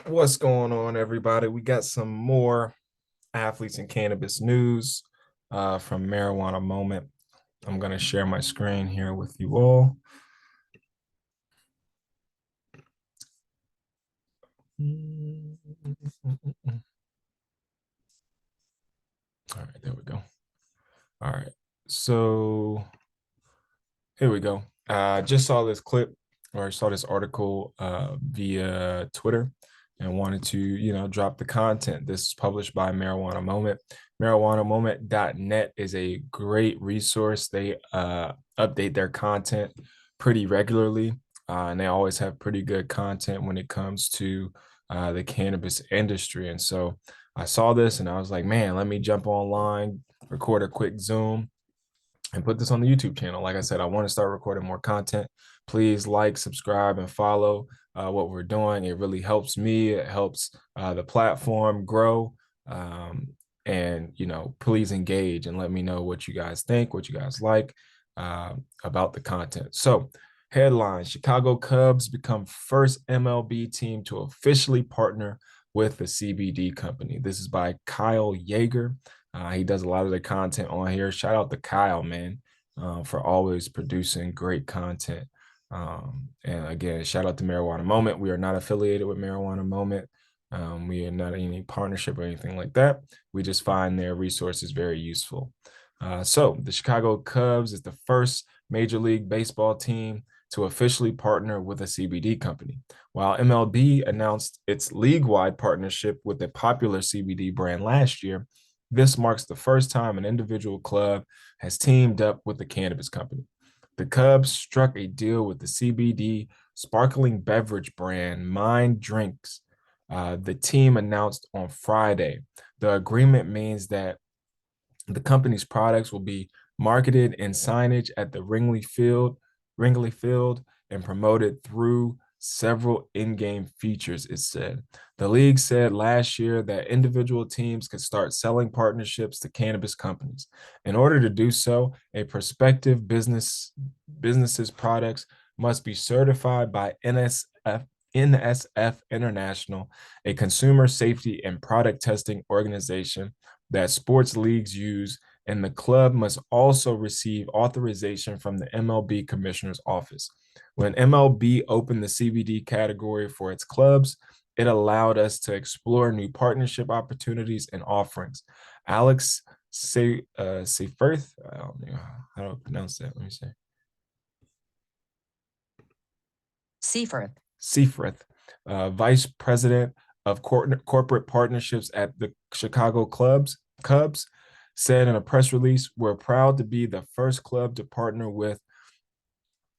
What's going on, everybody? We got some more athletes and cannabis news from Marijuana Moment. I'm going to share my screen here with you all. All right, there we go. All right, so here we go. Just saw this clip or saw this article via Twitter and wanted to, drop the content. This is published by Marijuana Moment. MarijuanaMoment.net is a great resource. They update their content pretty regularly, and they always have pretty good content when it comes to the cannabis industry. And so I saw this and I was like, man, let me jump online, record a quick Zoom and put this on the YouTube channel. Like I said, I want to start recording more content. Please like, subscribe, and follow what we're doing. It really helps me. It helps the platform grow. And, please engage and let me know what you guys think, what you guys like about the content. So, headline: Chicago Cubs become first MLB team to officially partner with the CBD company. This is by Kyle Yeager. He does a lot of the content on here. Shout out to Kyle, man, for always producing great content. And again, shout out to Marijuana Moment. We are not affiliated with Marijuana Moment. We are not in any partnership or anything like that. We just find their resources very useful. So the Chicago Cubs is the first Major League Baseball team to officially partner with a CBD company. While MLB announced its league-wide partnership with a popular CBD brand last year, this marks the first time an individual club has teamed up with the cannabis company. The Cubs struck a deal with the CBD sparkling beverage brand MYND DRINKS. The team announced on Friday. The agreement means that the company's products will be marketed in signage at the Wrigley Field, and promoted through several in-game features, it said. The league said last year that individual teams could start selling partnerships to cannabis companies. In order to do so, a prospective business's products must be certified by NSF International, a consumer safety and product testing organization that sports leagues use, and the club must also receive authorization from the MLB commissioner's office. When MLB opened the CBD category for its clubs, it allowed us to explore new partnership opportunities and offerings. Alex Seyfarth, I don't know how to pronounce that. Let me say. Seifert, vice president of corporate partnerships at the Chicago Cubs, said in a press release, "We're proud to be the first club to partner with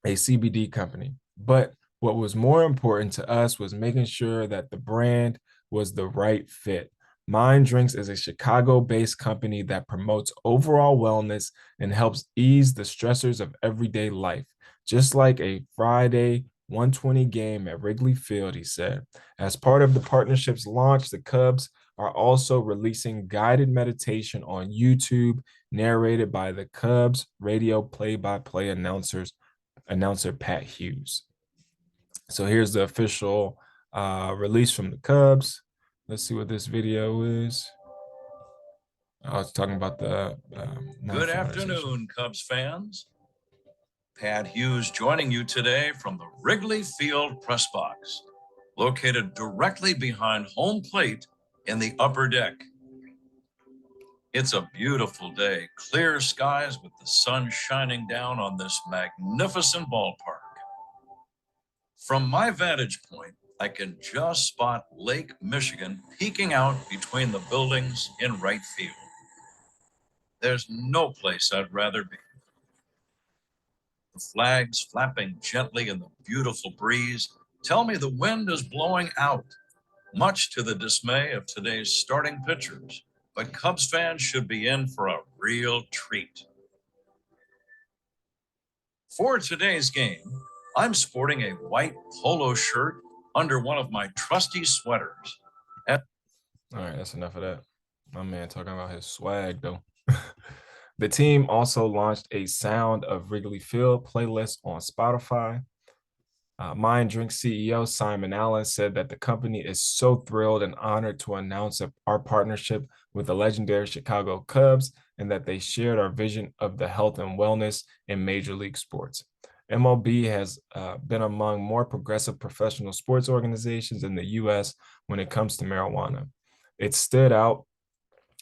a CBD company. But what was more important to us was making sure that the brand was the right fit. MYND DRINKS is a Chicago-based company that promotes overall wellness and helps ease the stressors of everyday life, just like a Friday 120 game at Wrigley Field," he said. As part of the partnership's launch, the Cubs are also releasing guided meditation on YouTube, narrated by the Cubs radio play-by-play announcer Pat Hughes. So here's the official release from the Cubs. Let's see what this video is. I was talking about the Good afternoon, Cubs fans. Pat Hughes joining you today from the Wrigley Field press box, located directly behind home plate in the upper deck. It's a beautiful day, clear skies with the sun shining down on this magnificent ballpark. From my vantage point, I can just spot Lake Michigan peeking out between the buildings in right field. There's no place I'd rather be. The flags flapping gently in the beautiful breeze tell me the wind is blowing out, much to the dismay of today's starting pitchers. But Cubs fans should be in for a real treat. For today's game, I'm sporting a white polo shirt under one of my trusty sweaters. All right, that's enough of that. My man talking about his swag, though. The team also launched a Sound of Wrigley Field playlist on Spotify. MYND DRINKS CEO Simon Allen said that the company is so thrilled and honored to announce our partnership with the legendary Chicago Cubs and that they shared our vision of the health and wellness in Major League sports. MLB has been among more progressive professional sports organizations in the U.S. when it comes to marijuana. It stood out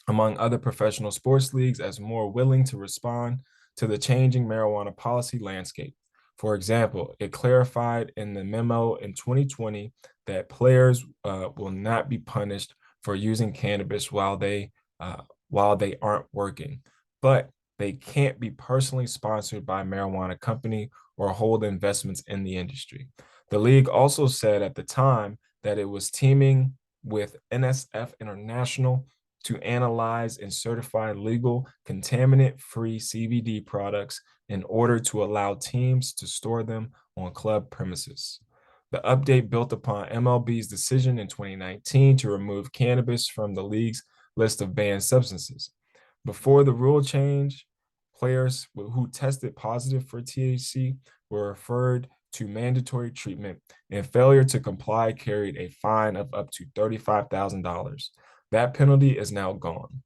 among other professional sports leagues as more willing to respond to the changing marijuana policy landscape. For example, it clarified in the memo in 2020 that players will not be punished for using cannabis while they aren't working, but they can't be personally sponsored by a marijuana company or hold investments in the industry. The league also said at the time that it was teaming with NSF International to analyze and certify legal contaminant-free CBD products in order to allow teams to store them on club premises. The update built upon MLB's decision in 2019 to remove cannabis from the league's list of banned substances. Before the rule change, players who tested positive for THC were referred to mandatory treatment, and failure to comply carried a fine of up to $35,000. That penalty is now gone.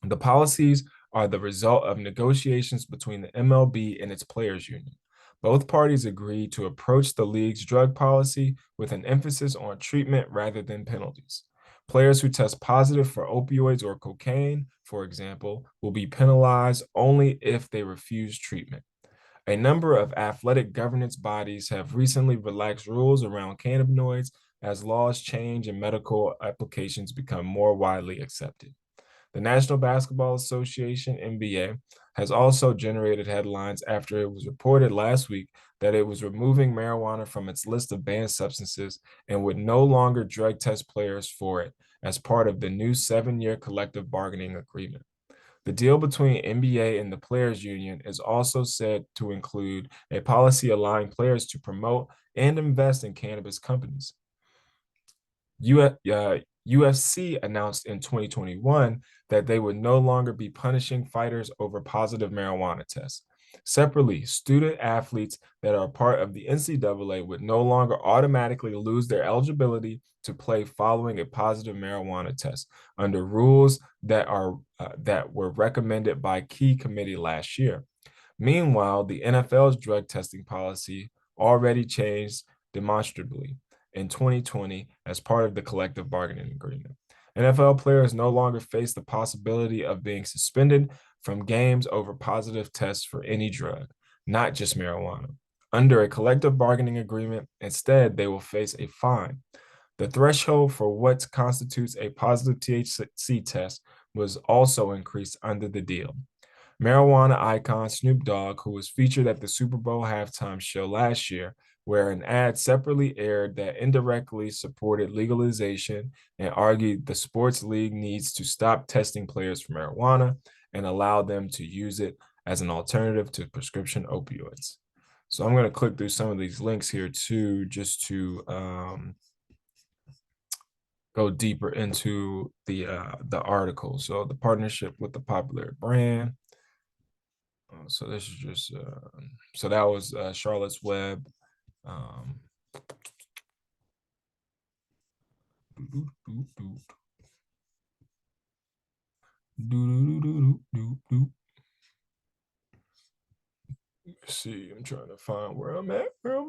The policies are the result of negotiations between the MLB and its players' union. Both parties agreed to approach the league's drug policy with an emphasis on treatment rather than penalties. Players who test positive for opioids or cocaine, for example, will be penalized only if they refuse treatment. A number of athletic governance bodies have recently relaxed rules around cannabinoids as laws change and medical applications become more widely accepted. The National Basketball Association, NBA, has also generated headlines after it was reported last week that it was removing marijuana from its list of banned substances and would no longer drug test players for it as part of the new 7-year collective bargaining agreement. The deal between NBA and the Players Union is also said to include a policy allowing players to promote and invest in cannabis companies. UFC announced in 2021 that they would no longer be punishing fighters over positive marijuana tests. Separately, student athletes that are part of the NCAA would no longer automatically lose their eligibility to play following a positive marijuana test under rules that were recommended by key committee last year. Meanwhile, the NFL's drug testing policy already changed demonstrably in 2020 as part of the collective bargaining agreement. NFL players no longer face the possibility of being suspended from games over positive tests for any drug, not just marijuana. Under a collective bargaining agreement, instead, they will face a fine. The threshold for what constitutes a positive THC test was also increased under the deal. Marijuana icon Snoop Dogg, who was featured at the Super Bowl halftime show last year, where an ad separately aired that indirectly supported legalization and argued the sports league needs to stop testing players for marijuana and allow them to use it as an alternative to prescription opioids. So I'm going to click through some of these links here too, just to go deeper into the article. So the partnership with the popular brand. So this is just so that was Charlotte's Web. Let's see, I'm trying to find where I'm at. All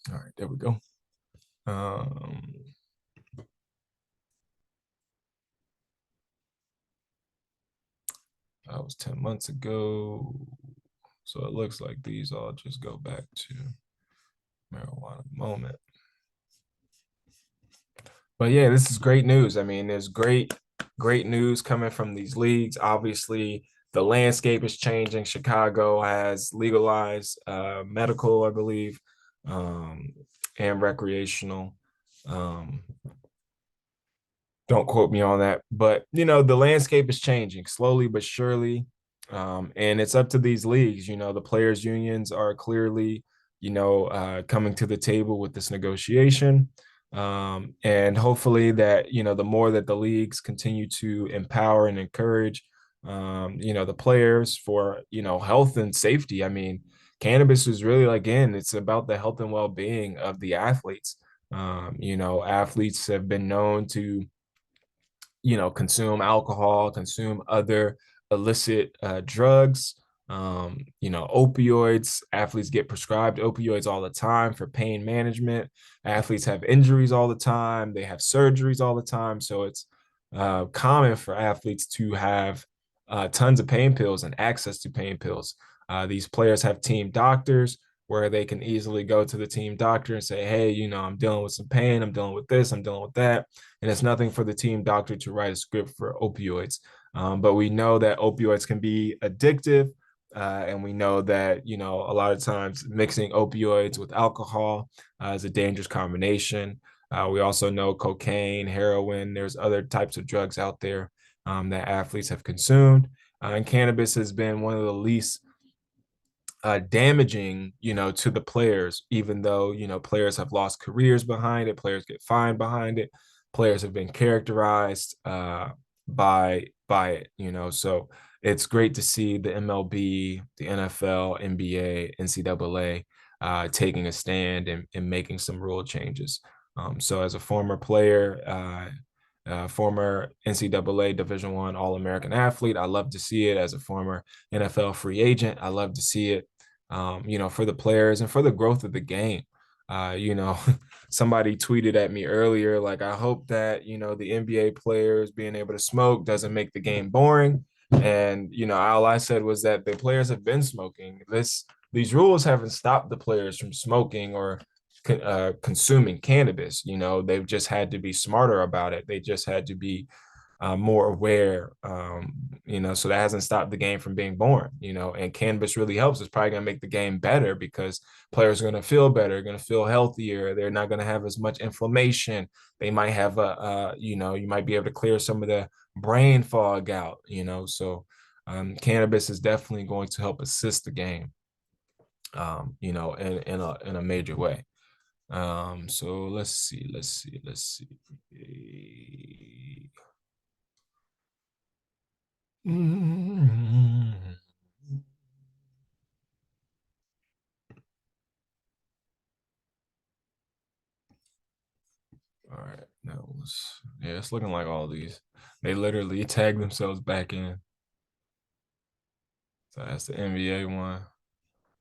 right, there we go. That was 10 months ago. So it looks like these all just go back to marijuana moment. But yeah, this is great news. I mean, there's great news coming from these leagues. Obviously, the landscape is changing. Chicago has legalized medical, I believe, and recreational. Don't quote me on that, but you know, the landscape is changing slowly but surely. And it's up to these leagues. You know, the players' unions are clearly, coming to the table with this negotiation. And hopefully that, the more that the leagues continue to empower and encourage, the players for, health and safety. I mean, cannabis is really, again, it's about the health and well-being of the athletes. Athletes have been known to consume alcohol, consume other illicit drugs, opioids. Athletes get prescribed opioids all the time for pain management. Athletes have injuries all the time. They have surgeries all the time. So it's common for athletes to have tons of pain pills and access to pain pills. These players have team doctors where they can easily go to the team doctor and say, hey, I'm dealing with some pain. I'm dealing with this. I'm dealing with that. And it's nothing for the team doctor to write a script for opioids. But we know that opioids can be addictive. And we know that, a lot of times mixing opioids with alcohol is a dangerous combination. We also know cocaine, heroin, there's other types of drugs out there that athletes have consumed. And cannabis has been one of the least damaging, to the players, even though, players have lost careers behind it, players get fined behind it, players have been characterized by it, so it's great to see the MLB, the NFL, NBA, NCAA taking a stand and making some rule changes. So as a former player, former NCAA Division I All-American athlete, I love to see it. As a former NFL free agent, I love to see it. For the players and for the growth of the game. Somebody tweeted at me earlier, like, I hope that, the NBA players being able to smoke doesn't make the game boring. And, all I said was that the players have been smoking. These rules haven't stopped the players from smoking or consuming cannabis. They've just had to be smarter about it. They just had to be more aware, so that hasn't stopped the game from being born, and cannabis really helps. It's probably going to make the game better because players are going to feel better, going to feel healthier. They're not going to have as much inflammation. They might have you might be able to clear some of the brain fog out, so cannabis is definitely going to help assist the game, in a major way. So let's see. Mm-hmm. All right, yeah, it's looking like all these. They literally tagged themselves back in. So that's the NBA one.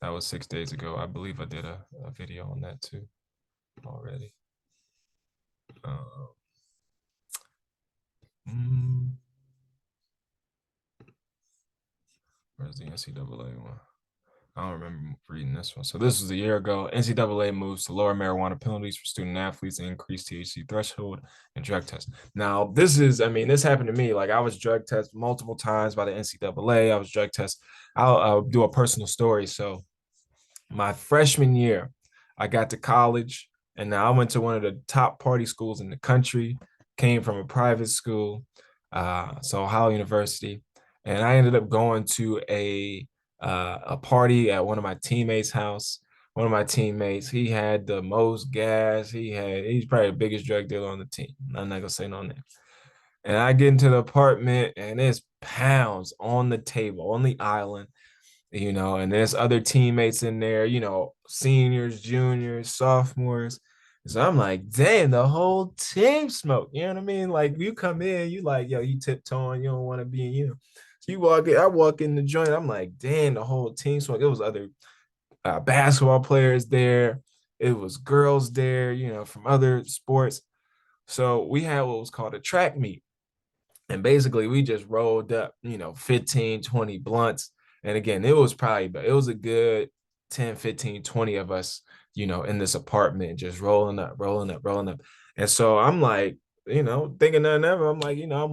That was 6 days ago. I believe I did a video on that too already. Uh, mm, where's the NCAA one? I don't remember reading this one. So this was a year ago. NCAA moves to lower marijuana penalties for student athletes and increase THC threshold and drug tests. Now, this happened to me. Like, I was drug tested multiple times by the NCAA. I was drug tested. I'll do a personal story. So my freshman year, I got to college, and now I went to one of the top party schools in the country, came from a private school, so Ohio University, and I ended up going to a party at one of my teammates' house. One of my teammates, he had the most gas. He's probably the biggest drug dealer on the team. I'm not gonna say no name. And I get into the apartment, and there's pounds on the table on the island, and there's other teammates in there, seniors, juniors, sophomores. So I'm like, damn, the whole team smoke. You know what I mean? Like, you come in, you like, yo, you tiptoeing, you don't want to be, So you walk in, I walk in the joint, I'm like, damn, the whole team smoke. It was other basketball players there. It was girls there, from other sports. So we had what was called a track meet. And basically, we just rolled up, 15, 20 blunts. And again, it was a good 10, 15, 20 of us, in this apartment, just rolling up, rolling up, rolling up. And so I'm like, thinking nothing of it. I'm like, I'm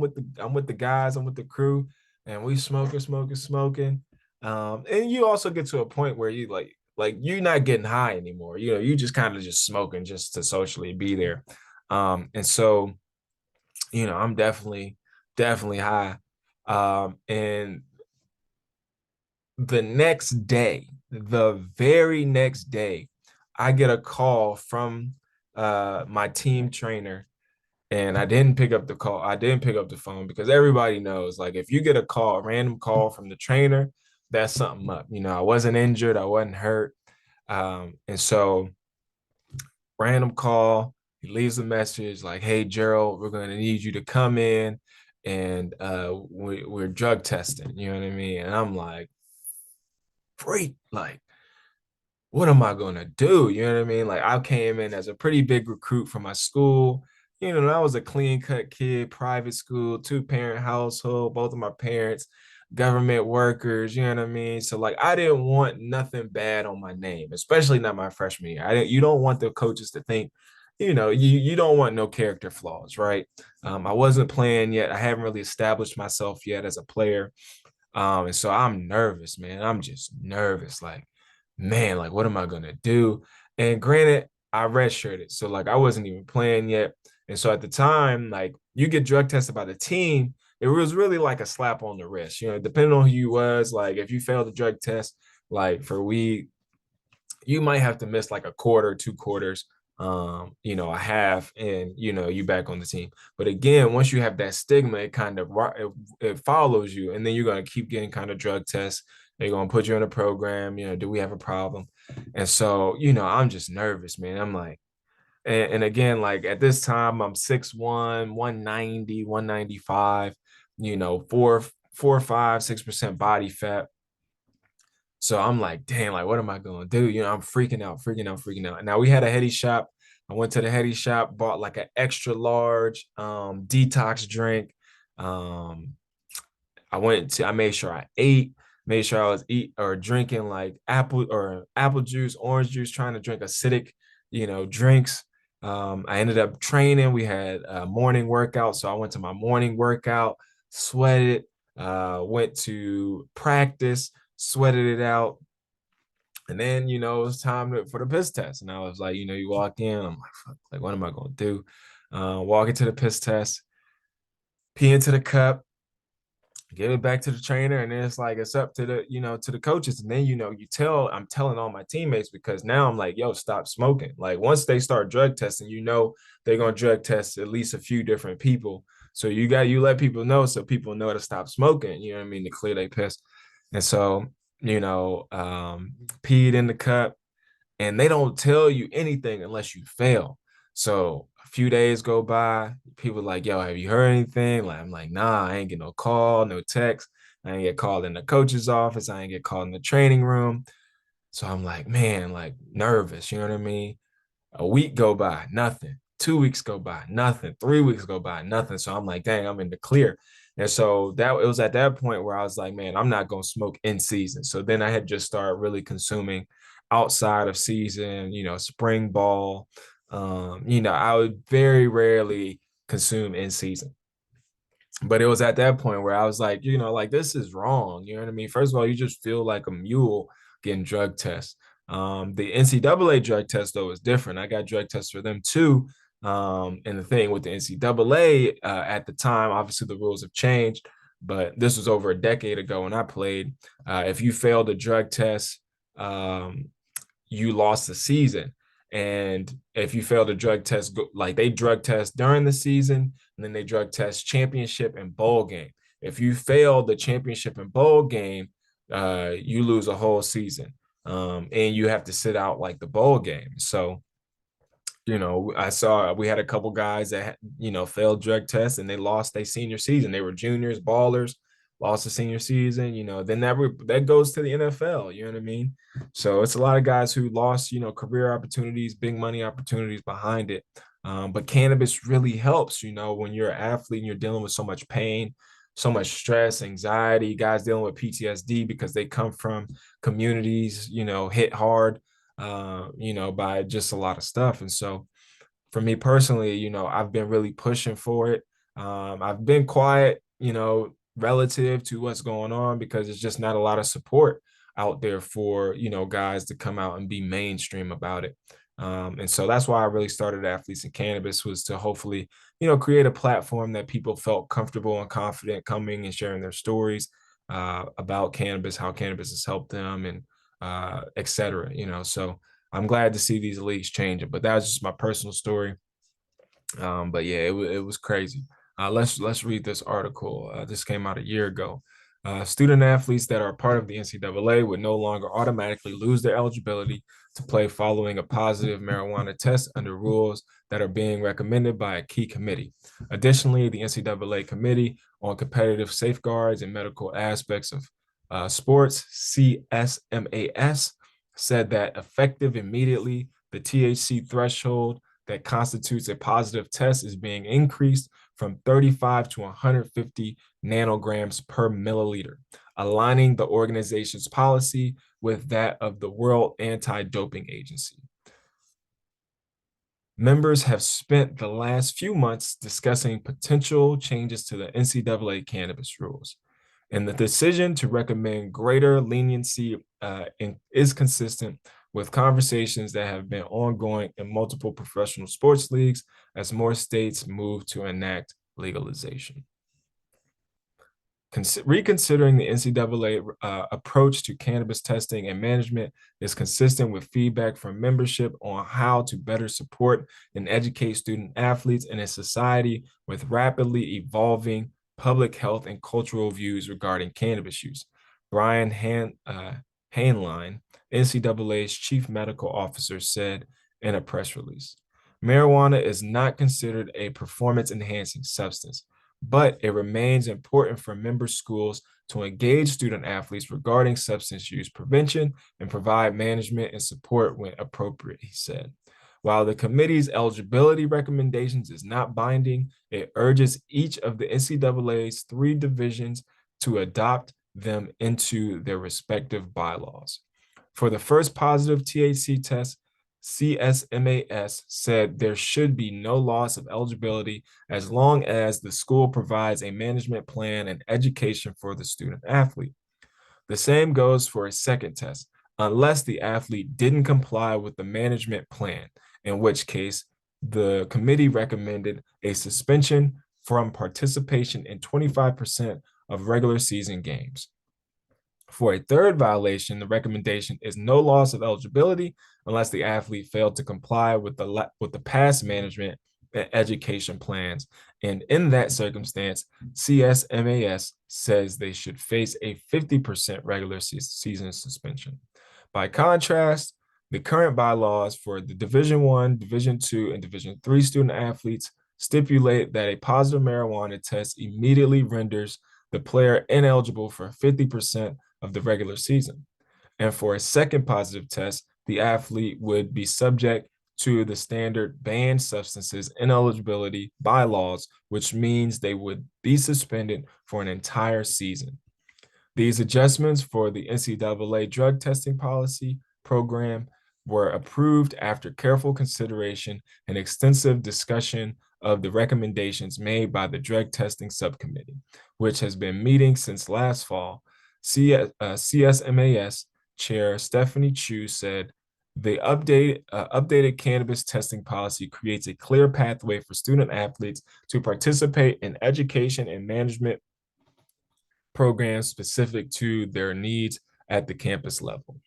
with the guys, I'm with the crew, and we smoking. And you also get to a point where you like you're not getting high anymore. You just kind of just smoking just to socially be there. And so I'm definitely high. And the very next day, I get a call from my team trainer, and I didn't pick up the call. I didn't pick up the phone because everybody knows, like, if you get a random call from the trainer, that's something up. I wasn't injured, I wasn't hurt. And so random call, he leaves a message like, "Hey Gerald, we're going to need you to come in and we're drug testing." You know what I mean? And I'm like, freak, like, what am I gonna do? You know what I mean? Like, I came in as a pretty big recruit from my school. I was a clean cut kid, private school, two-parent household, both of my parents government workers, you know what I mean? So like I didn't want nothing bad on my name, especially not my freshman year. You don't want the coaches to think, you don't want no character flaws, right? I wasn't playing yet. I haven't really established myself yet as a player. And so I'm nervous, man. I'm just nervous. Like, man, like, what am I gonna do? And granted, I redshirted. So like I wasn't even playing yet. And so at the time, like you get drug tested by the team, it was really like a slap on the wrist. Depending on who you was, like if you failed the drug test, like for weed, you might have to miss like a quarter, 2 quarters, a half, and you back on the team. But again, once you have that stigma, it kind of it follows you, and then you're gonna keep getting kind of drug tests. They're gonna put you in a program. Do we have a problem? And so, I'm just nervous, man. I'm like, and again, like at this time, I'm 6'1", 190, 195, 4, 6% body fat. So I'm like, damn, like, what am I going to do? I'm freaking out, freaking out, freaking out. And now we had a heady shop. I went to the heady shop, bought like an extra large detox drink. Um, I made sure I ate, made sure I was eat or drinking like apple juice, orange juice, trying to drink acidic, drinks. I ended up training. We had a morning workout. So I went to my morning workout, sweated, went to practice, sweated it out. And then, it was time for the piss test. And I was like, you walk in, I'm like, fuck, like, what am I going to do? Walk into the piss test, pee into the cup, give it back to the trainer, and then it's like it's up to the coaches. And then I'm telling all my teammates, because now I'm like, yo, stop smoking. Like once they start drug testing, they're gonna drug test at least a few different people. So you let people know, so people know to stop smoking, you know what I mean, to clear their piss. And so, peed in the cup, and they don't tell you anything unless you fail. So a few days go by, people like, yo, have you heard anything? Like, I'm like, nah, I ain't get no call, no text. I ain't get called in the coach's office. I ain't get called in the training room. So I'm like, man, like nervous, you know what I mean? A week go by, nothing. 2 weeks go by, nothing. 3 weeks go by, nothing. So I'm like, dang, I'm in the clear. And so that it was at that point where I was like, man, I'm not gonna smoke in season. So then I had just started really consuming outside of season, spring ball. I would very rarely consume in season. But it was at that point where I was like, like this is wrong. You know what I mean? First of all, you just feel like a mule getting drug tests. The NCAA drug test though is different. I got drug tests for them too. And the thing with the NCAA at the time, obviously the rules have changed, but this was over a decade ago when I played. If you failed a drug test, you lost the season. And if you fail to drug test, like they drug test during the season, and then they drug test championship and bowl game. If you fail the championship and bowl game, you lose a whole season, and you have to sit out like the bowl game. So I saw we had a couple guys that failed drug tests and they lost their senior season. They were juniors, ballers, lost the senior season. Then that goes to the NFL. You know what I mean? So it's a lot of guys who lost career opportunities, big money opportunities behind it. But cannabis really helps. When you're an athlete and you're dealing with so much pain, so much stress, anxiety, guys dealing with PTSD because they come from communities hit hard by just a lot of stuff. And so for me personally, I've been really pushing for it. I've been quiet, relative to what's going on because it's just not a lot of support out there for, guys to come out and be mainstream about it. And so that's why I really started Athletes in Cannabis, was to hopefully, create a platform that people felt comfortable and confident coming and sharing their stories about cannabis, how cannabis has helped them, and et cetera. So I'm glad to see these leagues changing, but that's just my personal story. But yeah, it was crazy. Let's read this article. This came out a year ago. Student athletes that are part of the NCAA would no longer automatically lose their eligibility to play following a positive marijuana test under rules that are being recommended by a key committee. Additionally, the NCAA Committee on Competitive Safeguards and Medical Aspects of Sports, CSMAS, said that effective immediately, the THC threshold that constitutes a positive test is being increased from 35 to 150 nanograms per milliliter, aligning the organization's policy with that of the World Anti-Doping Agency. Members have spent the last few months discussing potential changes to the NCAA cannabis rules. And the decision to recommend greater leniency is consistent with conversations that have been ongoing in multiple professional sports leagues as more states move to enact legalization. Reconsidering the NCAA approach to cannabis testing and management is consistent with feedback from membership on how to better support and educate student athletes in a society with rapidly evolving public health and cultural views regarding cannabis use. Brian Hainline, NCAA's chief medical officer, said in a press release. Marijuana is not considered a performance-enhancing substance, but it remains important for member schools to engage student athletes regarding substance use prevention and provide management and support when appropriate, he said. While the committee's eligibility recommendations is not binding, it urges each of the NCAA's 3 divisions to adopt them into their respective bylaws. For the first positive THC test, CSMAS said there should be no loss of eligibility as long as the school provides a management plan and education for the student athlete. The same goes for a second test, unless the athlete didn't comply with the management plan, in which case the committee recommended a suspension from participation in 25% of regular season games. For a third violation, the recommendation is no loss of eligibility unless the athlete failed to comply with the past management and education plans. And in that circumstance, CSMAS says they should face a 50% regular season suspension. By contrast, the current bylaws for the Division I, Division II, and Division III student athletes stipulate that a positive marijuana test immediately renders the player ineligible for 50% of the regular season. And for a second positive test, the athlete would be subject to the standard banned substances ineligibility bylaws, which means they would be suspended for an entire season. These adjustments for the NCAA drug testing policy program were approved after careful consideration and extensive discussion of the recommendations made by the drug testing subcommittee, which has been meeting since last fall. CSMAS Chair Stephanie Chu said, the updated cannabis testing policy creates a clear pathway for student athletes to participate in education and management programs specific to their needs at the campus level.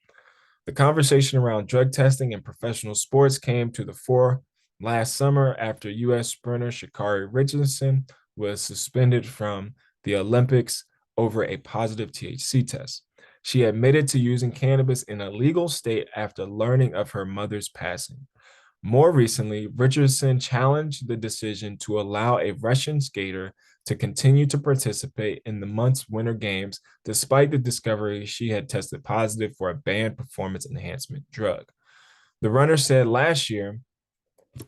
The conversation around drug testing in professional sports came to the fore last summer after U.S. sprinter Sha'Carri Richardson was suspended from the Olympics over a positive THC test. She admitted to using cannabis in a legal state after learning of her mother's passing. More recently, Richardson challenged the decision to allow a Russian skater to continue to participate in the month's Winter Games, despite the discovery she had tested positive for a banned performance enhancement drug. The runner said last year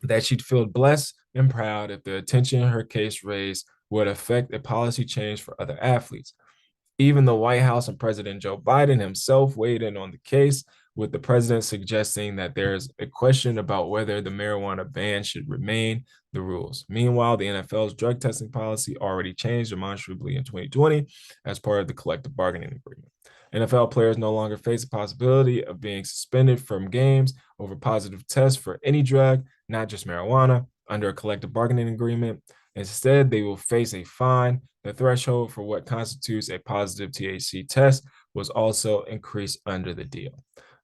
that she'd feel blessed and proud if the attention her case raised would affect a policy change for other athletes. Even the White House and President Joe Biden himself weighed in on the case, with the president suggesting that there's a question about whether the marijuana ban should remain the rules. Meanwhile, the NFL's drug testing policy already changed demonstrably in 2020 as part of the collective bargaining agreement. NFL players no longer face the possibility of being suspended from games over positive tests for any drug, not just marijuana, under a collective bargaining agreement. Instead, they will face a fine. The threshold for what constitutes a positive THC test was also increased under the deal.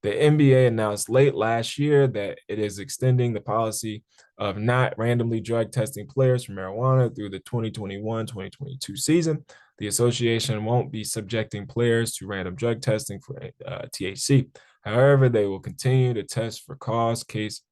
The NBA announced late last year that it is extending the policy of not randomly drug testing players for marijuana through the 2021-2022 season. The association won't be subjecting players to random drug testing for THC. However, they will continue to test for cause cases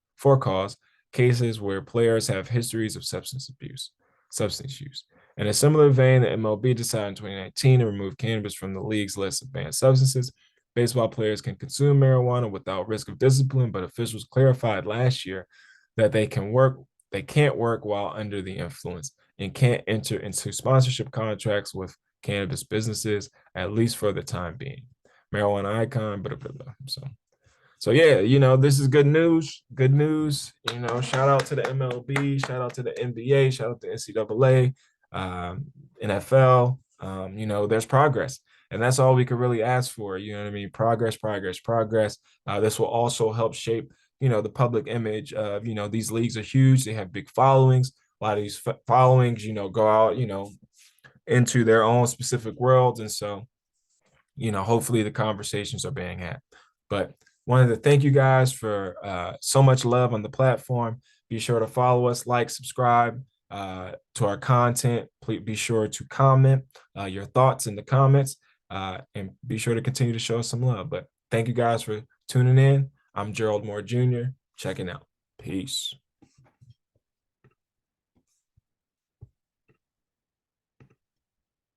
where players have histories of substance use. In a similar vein, the MLB decided in 2019 to remove cannabis from the league's list of banned substances. Baseball players can consume marijuana without risk of discipline, but officials clarified last year that they can't work while under the influence and can't enter into sponsorship contracts with cannabis businesses, at least for the time being. Marijuana icon, blah, blah, blah. So yeah, this is good news. Good news. Shout out to the MLB, shout out to the NBA, shout out to NCAA, NFL. There's progress. And that's all we could really ask for. You know what I mean? Progress, progress, progress. This will also help shape, the public image of, these leagues are huge. They have big followings. A lot of these followings, go out, into their own specific worlds. And so, hopefully the conversations are being had. But wanted to thank you guys for so much love on the platform. Be sure to follow us, like, subscribe to our content. Please be sure to comment your thoughts in the comments and be sure to continue to show us some love. But thank you guys for tuning in. I'm Gerald Moore Jr. checking out. Peace.